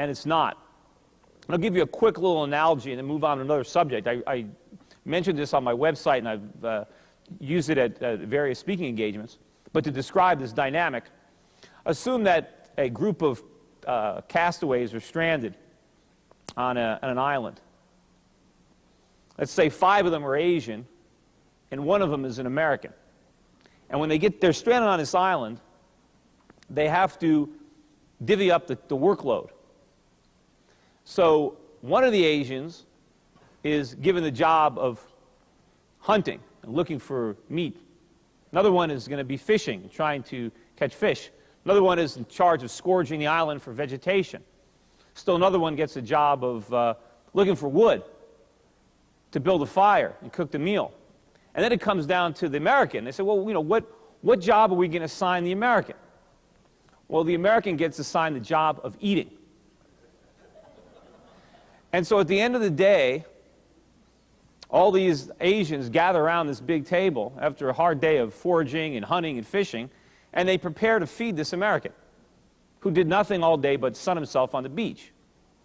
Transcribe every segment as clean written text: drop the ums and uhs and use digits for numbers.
and it's not. And I'll give you a quick little analogy and then move on to another subject. I mentioned this on my website, and I've used it at various speaking engagements. But to describe this dynamic, assume that a group of castaways are stranded on an island. Let's say 5 of them are Asian, and 1 of them is an American. And when they're stranded on this island, they have to divvy up the workload. So one of the Asians is given the job of hunting and looking for meat. Another one is going to be fishing, trying to catch fish. Another one is in charge of scourging the island for vegetation. Still another one gets the job of looking for wood to build a fire and cook the meal. And then it comes down to the American. They say, well, you know, what job are we going to assign the American? Well, the American gets assigned the job of eating. And so at the end of the day, all these Asians gather around this big table after a hard day of foraging and hunting and fishing, and they prepare to feed this American, who did nothing all day but sun himself on the beach.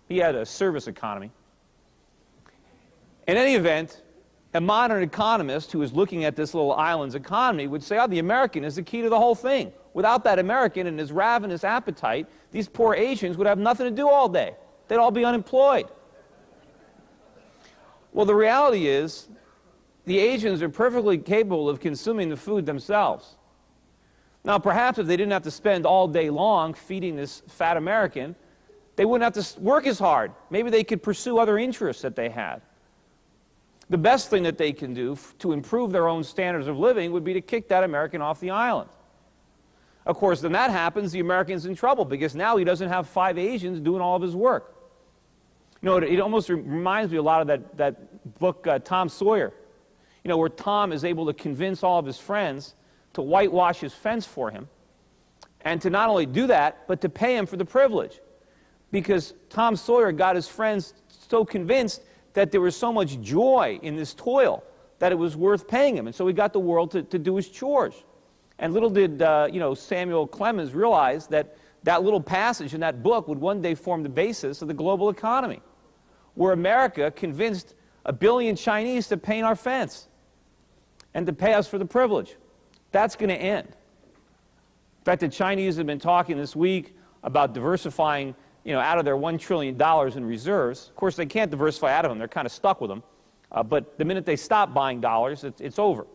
He had a service economy. In any event, a modern economist who is looking at this little island's economy would say, oh, the American is the key to the whole thing. Without that American and his ravenous appetite, these poor Asians would have nothing to do all day. They'd all be unemployed. Well, the reality is, the Asians are perfectly capable of consuming the food themselves. Now, perhaps if they didn't have to spend all day long feeding this fat American, they wouldn't have to work as hard. Maybe they could pursue other interests that they had. The best thing that they can do to improve their own standards of living would be to kick that American off the island. Of course, when that happens, the American's in trouble, because now he doesn't have 5 Asians doing all of his work. You know, it almost reminds me a lot of that book, Tom Sawyer, you know, where Tom is able to convince all of his friends to whitewash his fence for him, and to not only do that, but to pay him for the privilege. Because Tom Sawyer got his friends so convinced that there was so much joy in this toil that it was worth paying him. And so he got the world to do his chores. And little did you know, Samuel Clemens realize that that little passage in that book would one day form the basis of the global economy, where America convinced 1 billion Chinese to paint our fence and to pay us for the privilege. That's going to end. In fact, the Chinese have been talking this week about diversifying, you know, out of their $1 trillion in reserves. Of course, they can't diversify out of them. They're kind of stuck with them. But the minute they stop buying dollars, it's over.